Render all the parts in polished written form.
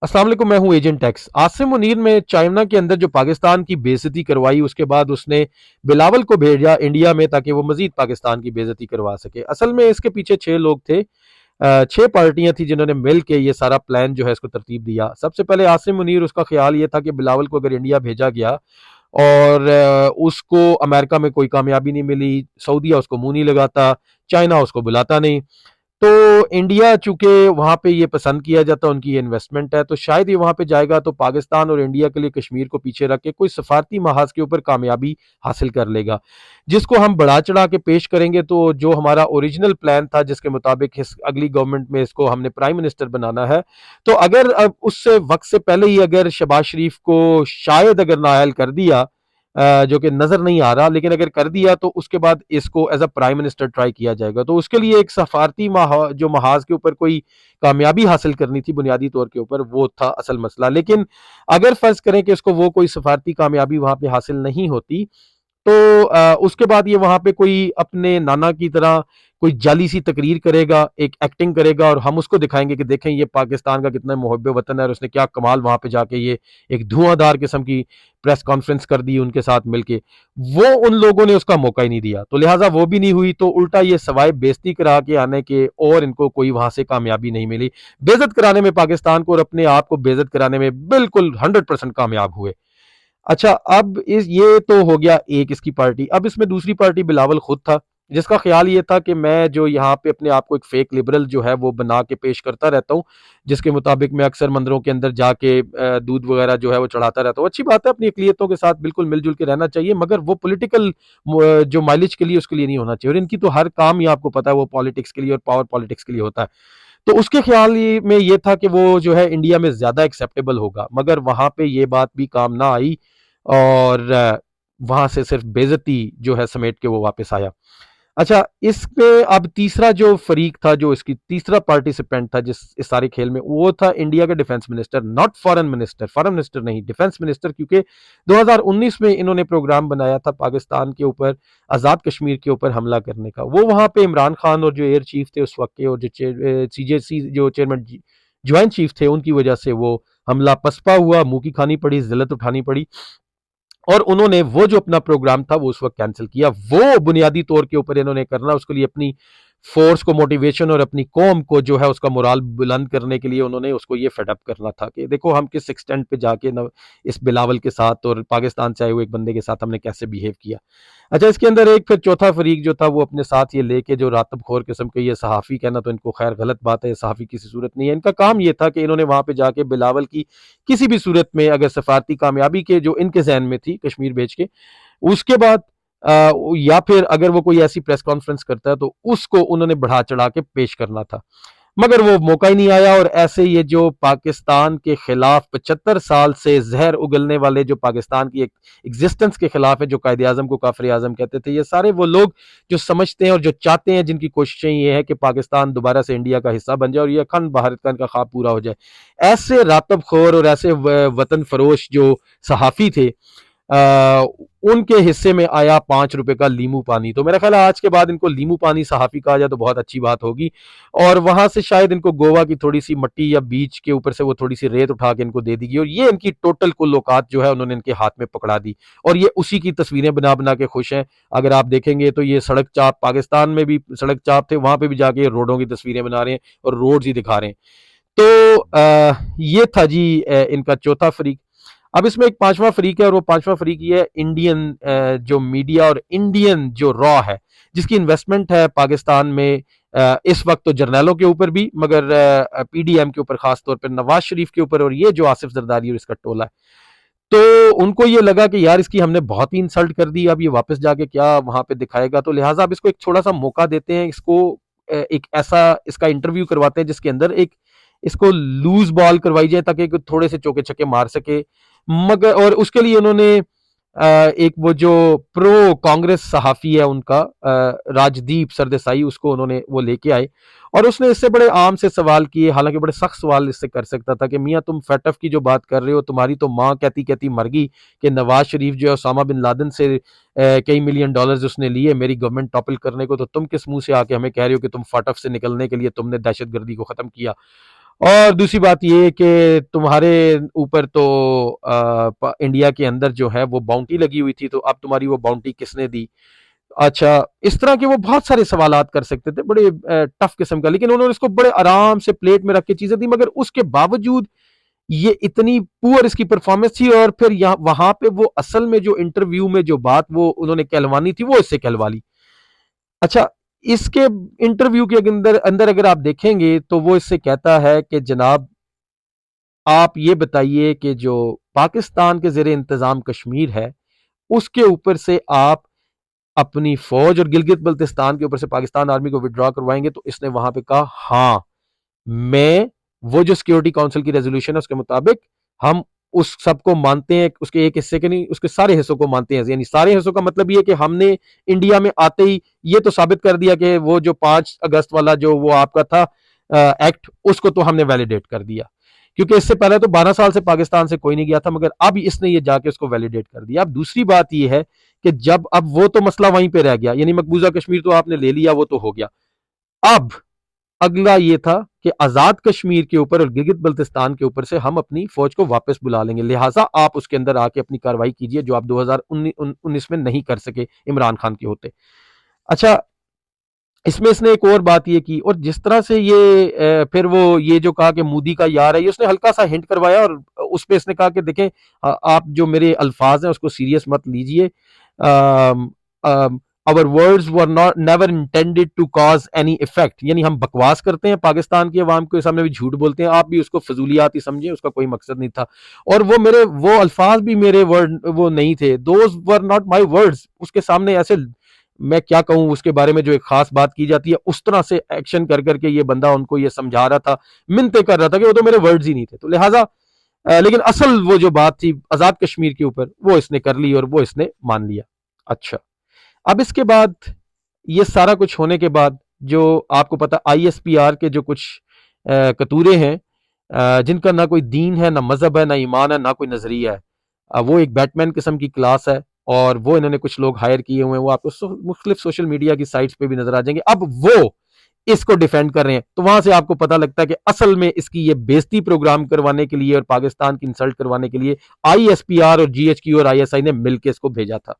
السلام علیکم، میں ہوں ایجنٹ ٹیکس۔ عاصم منیر میں چائنا کے اندر جو پاکستان کی بے عزتی کروائی، اس کے بعد اس نے بلاول کو بھیجا انڈیا میں تاکہ وہ مزید پاکستان کی بے عزتی کروا سکے۔ اصل میں اس کے پیچھے 6 لوگ تھے، 6 پارٹیاں تھیں جنہوں نے مل کے یہ سارا پلان جو ہے اس کو ترتیب دیا۔ سب سے پہلے عاصم منیر، اس کا خیال یہ تھا کہ بلاول کو اگر انڈیا بھیجا گیا اور اس کو امریکہ میں کوئی کامیابی نہیں ملی، سعودیہ اس کو منہ نہیں لگاتا، چائنا اس کو بلاتا نہیں، تو انڈیا چونکہ وہاں پہ یہ پسند کیا جاتا، ان کی یہ انویسٹمنٹ ہے، تو شاید یہ وہاں پہ جائے گا تو پاکستان اور انڈیا کے لیے کشمیر کو پیچھے رکھ کے کوئی سفارتی محاذ کے اوپر کامیابی حاصل کر لے گا، جس کو ہم بڑھا چڑھا کے پیش کریں گے۔ تو جو ہمارا اوریجنل پلان تھا جس کے مطابق اگلی گورنمنٹ میں اس کو ہم نے پرائم منسٹر بنانا ہے، تو اگر اب اس سے وقت سے پہلے ہی اگر شہباز شریف کو شاید اگر نااہل کر دیا، جو کہ نظر نہیں آ رہا، لیکن اگر کر دیا تو اس کے بعد اس کو as a prime minister try کیا جائے گا۔ تو اس کے لیے ایک سفارتی جو محاذ کے اوپر کوئی کامیابی حاصل کرنی تھی بنیادی طور کے اوپر، وہ تھا اصل مسئلہ۔ لیکن اگر فرض کریں کہ اس کو وہ کوئی سفارتی کامیابی وہاں پہ حاصل نہیں ہوتی، تو اس کے بعد یہ وہاں پہ کوئی اپنے نانا کی طرح کوئی جعلی سی تقریر کرے گا، ایک ایکٹنگ کرے گا، اور ہم اس کو دکھائیں گے کہ دیکھیں یہ پاکستان کا کتنا محب وطن ہے اور اس نے کیا کمال وہاں پہ جا کے یہ ایک دھواں دار قسم کی پریس کانفرنس کر دی ان کے ساتھ مل کے۔ وہ ان لوگوں نے اس کا موقع ہی نہیں دیا، تو لہٰذا وہ بھی نہیں ہوئی، تو الٹا یہ سوائے بےزتی کرا کے آنے کے اور ان کو کوئی وہاں سے کامیابی نہیں ملی۔ بےزت کرانے میں پاکستان کو اور اپنے آپ کو بےزت کرانے میں بالکل 100% کامیاب ہوئے۔ اچھا، اب یہ تو ہو گیا ایک اس کی پارٹی۔ اب اس میں دوسری پارٹی بلاول خود تھا، جس کا خیال یہ تھا کہ میں جو یہاں پہ اپنے آپ کو ایک فیک لبرل جو ہے وہ بنا کے پیش کرتا رہتا ہوں، جس کے مطابق میں اکثر مندروں کے اندر جا کے دودھ وغیرہ جو ہے وہ چڑھاتا رہتا ہوں۔ اچھی بات ہے، اپنی اقلیتوں کے ساتھ بالکل مل جل کے رہنا چاہیے، مگر وہ پولیٹیکل جو مائلج کے لیے اس کے لیے نہیں ہونا چاہیے، اور ان کی تو ہر کام ہی آپ کو پتا ہے وہ پالیٹکس کے لیے اور پاور پالیٹکس کے لیے ہوتا ہے۔ تو اس کے خیال میں یہ تھا کہ وہ جو ہے انڈیا میں زیادہ ایکسیپٹیبل ہوگا، مگر وہاں پہ یہ بات بھی کام نہ آئی، اور وہاں سے صرف بے عزتی جو ہے سمیٹ کے وہ واپس آیا۔ اچھا، اس پہ اب تیسرا جو فریق تھا، جو اس کی تیسرا پارٹیسپینٹ تھا جس اس سارے کھیل میں، وہ تھا انڈیا کے defence minister, not foreign minister, foreign minister نہیں، ڈیفنس منسٹر، کیونکہ 2019 میں انہوں نے پروگرام بنایا تھا پاکستان کے اوپر، آزاد کشمیر کے اوپر حملہ کرنے کا۔ وہ وہاں پہ عمران خان اور جو ایئر چیف تھے اس وقت کے، اور جو سی جے سی جو چیئرمین جوائنٹ چیف تھے، ان کی وجہ سے وہ حملہ پسپا ہوا، منہ کی کھانی پڑی، ذلت اٹھانی پڑی، اور انہوں نے وہ جو اپنا پروگرام تھا وہ اس وقت کینسل کیا۔ وہ بنیادی طور کے اوپر انہوں نے کرنا، اس کے لیے اپنی فورس کو موٹیویشن اور اپنی قوم کو جو ہے اس کا مورال بلند کرنے کے لیے انہوں نے اس کو یہ فیڈ اپ کرنا تھا کہ دیکھو ہم کس ایکسٹینٹ پہ جا کے اس بلاول کے ساتھ اور پاکستان سے آئے ہوئے ایک بندے کے ساتھ ہم نے کیسے بیہیو کیا۔ اچھا، اس کے اندر ایک پھر چوتھا فریق جو تھا وہ اپنے ساتھ یہ لے کے، جو راتب خور قسم کے، یہ صحافی کہنا تو ان کو خیر غلط بات ہے، یہ صحافی کسی صورت نہیں ہے، ان کا کام یہ تھا کہ انہوں نے وہاں پہ جا کے بلاول کی کسی بھی صورت میں اگر سفارتی کامیابی کے جو ان کے ذہن میں تھی کشمیر بھیج کے، اس کے بعد یا پھر اگر وہ کوئی ایسی پریس کانفرنس کرتا ہے تو اس کو انہوں نے بڑھا چڑھا کے پیش کرنا تھا، مگر وہ موقع ہی نہیں آیا۔ اور ایسے یہ جو پاکستان کے خلاف 75 سال سے زہر اگلنے والے، جو پاکستان کی ایک ایگزسٹنس کے خلاف ہے، جو قائد اعظم کو کافر اعظم کہتے تھے، یہ سارے وہ لوگ جو سمجھتے ہیں اور جو چاہتے ہیں، جن کی کوششیں یہ ہے کہ پاکستان دوبارہ سے انڈیا کا حصہ بن جائے اور یہ اکھنڈ بھارت کا ان کا خواب پورا ہو جائے، ایسے راتب خور اور ایسے وطن فروش جو صحافی تھے، ان کے حصے میں آیا 5 روپے کا لیمو پانی۔ تو میرا خیال ہے آج کے بعد ان کو لیمو پانی صحافی کہا جائے تو بہت اچھی بات ہوگی، اور وہاں سے شاید ان کو گوا کی تھوڑی سی مٹی یا بیچ کے اوپر سے وہ تھوڑی سی ریت اٹھا کے ان کو دے دی گئی، اور یہ ان کی ٹوٹل کل اوقات جو ہے انہوں نے ان کے ہاتھ میں پکڑا دی، اور یہ اسی کی تصویریں بنا بنا کے خوش ہیں۔ اگر آپ دیکھیں گے تو یہ سڑک چاپ، پاکستان میں بھی سڑک چاپ تھے، وہاں پہ بھی جا کے روڈوں کی تصویریں بنا رہے ہیں اور روڈز ہی دکھا رہے ہیں۔ تو یہ تھا جی ان کا چوتھا فریق۔ اب اس میں ایک پانچواں فریق ہے، اور وہ پانچواں فریق یہ ہے انڈین جو میڈیا اور انڈین جو را ہے، جس کی انویسٹمنٹ ہے پاکستان میں اس وقت تو جرنیلوں کے اوپر بھی، مگر پی ڈی ایم کے اوپر، خاص طور پر نواز شریف کے اوپر، اور یہ جو آصف زرداری اور اس کا ٹولہ ہے، تو ان کو یہ لگا کہ یار اس کی ہم نے بہت ہی انسلٹ کر دی، اب یہ واپس جا کے کیا وہاں پہ دکھائے گا، تو لہٰذا اب اس کو ایک تھوڑا سا موقع دیتے ہیں، اس کو ایک ایسا اس کا انٹرویو کرواتے ہیں جس کے اندر ایک اس کو لوز بال کروائی جائے تاکہ تھوڑے سے چوکے چھکے مار سکے، مگر اور اس کے لیے انہوں نے ایک وہ جو پرو کانگریس صحافی ہے ان کا راجدیپ سردیسائی، اس کو انہوں نے وہ لے کے آئے، اور اس نے اس سے بڑے عام سے سوال کیے، حالانکہ بڑے سخت سوال اس سے کر سکتا تھا کہ میاں تم فیٹف کی جو بات کر رہے ہو، تمہاری تو ماں کہتی کہتی مر گئی کہ نواز شریف جو ہے اسامہ بن لادن سے کئی ملین ڈالرز اس نے لیے میری گورنمنٹ ٹاپل کرنے کو، تو تم کس منہ سے آ کے ہمیں کہہ رہے ہو کہ تم فاٹف سے نکلنے کے لیے تم نے دہشت گردی کو ختم کیا۔ اور دوسری بات یہ کہ تمہارے اوپر تو انڈیا کے اندر جو ہے وہ باؤنٹی لگی ہوئی تھی، تو اب تمہاری وہ باؤنٹی کس نے دی؟ اچھا، اس طرح کے وہ بہت سارے سوالات کر سکتے تھے، بڑے ٹف قسم کا، لیکن انہوں نے اس کو بڑے آرام سے پلیٹ میں رکھ کے چیزیں دی، مگر اس کے باوجود یہ اتنی پور اس کی پرفارمنس تھی، اور پھر یہاں وہاں پہ وہ اصل میں جو انٹرویو میں جو بات وہ انہوں نے کہلوانی تھی وہ اس سے کہلوا لی۔ اچھا، اس کے انٹرویو کے اندر اندر اگر آپ دیکھیں گے تو وہ اس سے کہتا ہے کہ جناب آپ یہ بتائیے کہ جو پاکستان کے زیر انتظام کشمیر ہے اس کے اوپر سے آپ اپنی فوج اور گلگت بلتستان کے اوپر سے پاکستان آرمی کو وڈرا کروائیں گے؟ تو اس نے وہاں پہ کہا ہاں، میں وہ جو سیکیورٹی کونسل کی ریزولوشن ہے اس کے مطابق ہم اس سب کو مانتے ہیں، اس کے ایک حصے کے نہیں، اس کے سارے حصوں کو مانتے ہیں، یعنی سارے حصوں کا مطلب یہ کہ ہم نے انڈیا میں آتے ہی یہ تو ثابت کر دیا کہ وہ جو 5 اگست والا جو وہ آپ کا تھا ایکٹ، اس کو تو ہم نے ویلیڈیٹ کر دیا، کیونکہ اس سے پہلے تو 12 سال سے پاکستان سے کوئی نہیں گیا تھا، مگر اب اس نے یہ جا کے اس کو ویلیڈیٹ کر دیا۔ اب دوسری بات یہ ہے کہ جب اب وہ تو مسئلہ وہیں پہ رہ گیا، یعنی مقبوضہ کشمیر تو آپ نے لے لیا، وہ تو ہو گیا، اب اگلا یہ تھا کہ آزاد کشمیر کے اوپر اور گلگت بلتستان کے اوپر سے ہم اپنی فوج کو واپس بلا لیں گے، لہٰذا آپ اس کے اندر آ کے اپنی کاروائی کیجئے جو آپ 2019 میں نہیں کر سکے عمران خان کے ہوتے۔ اچھا، اس نے ایک اور بات یہ کی، اور جس طرح سے یہ پھر وہ یہ جو کہا کہ مودی کا یار ہے، یہ اس نے ہلکا سا ہنٹ کروایا، اور اس پہ اس نے کہا کہ دیکھیں آپ جو میرے الفاظ ہیں اس کو سیریس مت لیجئے، our words were not never intended to cause any effect، یعنی ہم بکواس کرتے ہیں پاکستان کی عوام کے سامنے بھی جھوٹ بولتے ہیں، آپ بھی اس کو فضولیات ہی سمجھیں، اس کا کوئی مقصد نہیں تھا، اور وہ الفاظ بھی میرے ورڈ وہ نہیں تھے، those were not my words، اس کے سامنے ایسے میں کیا کہوں، اس کے بارے میں جو ایک خاص بات کی جاتی ہے اس طرح سے ایکشن کر کر کے یہ بندہ ان کو یہ سمجھا رہا تھا، منتیں کر رہا تھا کہ وہ تو میرے ورڈز ہی نہیں تھے، تو لہٰذا لیکن اصل وہ جو بات تھی آزاد کشمیر کے اوپر وہ اس نے کر لی اور وہ اس نے مان لیا۔ اچھا، اب اس کے بعد یہ سارا کچھ ہونے کے بعد جو آپ کو پتا آئی ایس پی آر کے جو کچھ کتورے ہیں جن کا نہ کوئی دین ہے، نہ مذہب ہے، نہ ایمان ہے، نہ کوئی نظریہ ہے، وہ ایک بیٹ مین قسم کی کلاس ہے، اور وہ انہوں نے کچھ لوگ ہائر کیے ہوئے ہیں، وہ آپ کو مختلف سوشل میڈیا کی سائٹس پہ بھی نظر آ جائیں گے، اب وہ اس کو ڈیفینڈ کر رہے ہیں، تو وہاں سے آپ کو پتہ لگتا ہے کہ اصل میں اس کی یہ بےزتی پروگرام کروانے کے لیے اور پاکستان کی انسلٹ کروانے کے لیے آئی ایس پی آر اور جی ایچ کیو اور آئی ایس آئی نے مل کے اس کو بھیجا تھا۔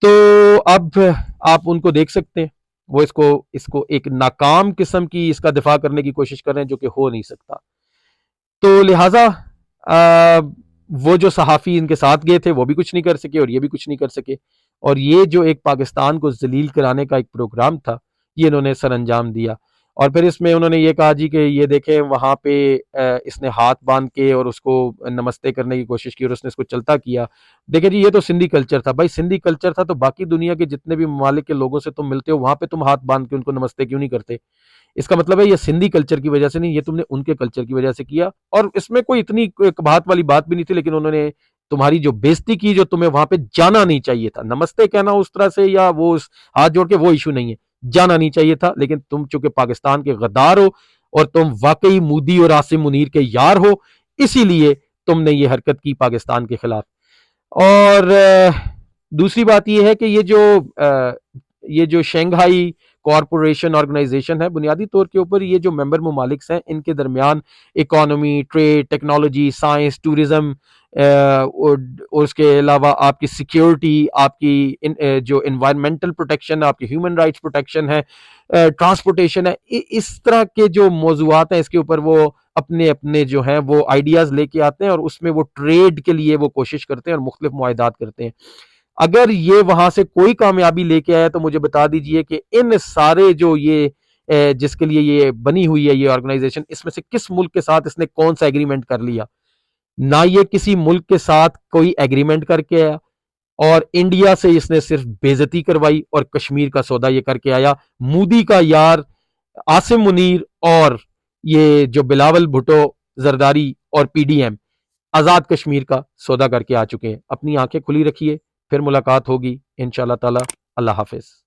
تو اب آپ ان کو دیکھ سکتے ہیں، وہ اس کو ایک ناکام قسم کی اس کا دفاع کرنے کی کوشش کر رہے ہیں جو کہ ہو نہیں سکتا، تو لہٰذا وہ جو صحافی ان کے ساتھ گئے تھے وہ بھی کچھ نہیں کر سکے اور یہ بھی کچھ نہیں کر سکے، اور یہ جو ایک پاکستان کو ذلیل کرانے کا ایک پروگرام تھا یہ انہوں نے سر انجام دیا، اور پھر اس میں انہوں نے یہ کہا جی کہ یہ دیکھیں وہاں پہ اس نے ہاتھ باندھ کے اور اس کو نمستے کرنے کی کوشش کی اور اس نے اس کو چلتا کیا، دیکھیں جی یہ تو سندھی کلچر تھا، بھائی سندھی کلچر تھا تو باقی دنیا کے جتنے بھی ممالک کے لوگوں سے تم ملتے ہو وہاں پہ تم ہاتھ باندھ کے ان کو نمستے کیوں نہیں کرتے؟ اس کا مطلب ہے یہ سندھی کلچر کی وجہ سے نہیں، یہ تم نے ان کے کلچر کی وجہ سے کیا، اور اس میں کوئی اتنی کباہت والی بات بھی نہیں تھی، لیکن انہوں نے تمہاری جو بےزتی کی، جو تمہیں وہاں پہ جانا نہیں چاہیے تھا، نمستے کہنا اس طرح سے یا وہ ہاتھ جوڑ کے وہ ایشو نہیں ہے، جانا نہیں چاہیے تھا، لیکن تم چونکہ پاکستان کے غدار ہو اور تم واقعی مودی اور عاصم منیر کے یار ہو، اسی لیے تم نے یہ حرکت کی پاکستان کے خلاف۔ اور دوسری بات یہ ہے کہ یہ جو شنگھائی کارپوریشن آرگنائزیشن ہے، بنیادی طور کے اوپر یہ جو ممبر ممالک ہیں ان کے درمیان economy, trade, technology, science, tourism, اور اس کے علاوہ آپ کی سیکیورٹی، آپ کی جو انوائرمنٹل پروٹیکشن، آپ کی ہیومن رائٹس پروٹیکشن ہے، ٹرانسپورٹیشن ہے، اس طرح کے جو موضوعات ہیں اس کے اوپر وہ اپنے جو ہیں وہ آئیڈیاز لے کے آتے ہیں، اور اس میں وہ ٹریڈ کے لیے وہ کوشش کرتے ہیں اور مختلف معاہدات کرتے ہیں۔ اگر یہ وہاں سے کوئی کامیابی لے کے آیا تو مجھے بتا دیجئے کہ ان سارے جو یہ جس کے لیے یہ بنی ہوئی ہے یہ آرگنائزیشن، اس میں سے کس ملک کے ساتھ اس نے کون سا ایگریمنٹ کر لیا؟ نہ یہ کسی ملک کے ساتھ کوئی ایگریمنٹ کر کے آیا، اور انڈیا سے اس نے صرف بےزتی کروائی اور کشمیر کا سودا یہ کر کے آیا، مودی کا یار عاصم منیر اور یہ جو بلاول بھٹو، زرداری اور P D M Azad Kashmir کا سودا کر کے آ چکے ہیں۔ اپنی آنکھیں کھلی رکھیے، پھر ملاقات ہوگی انشاءاللہ تعالی۔ اللہ حافظ۔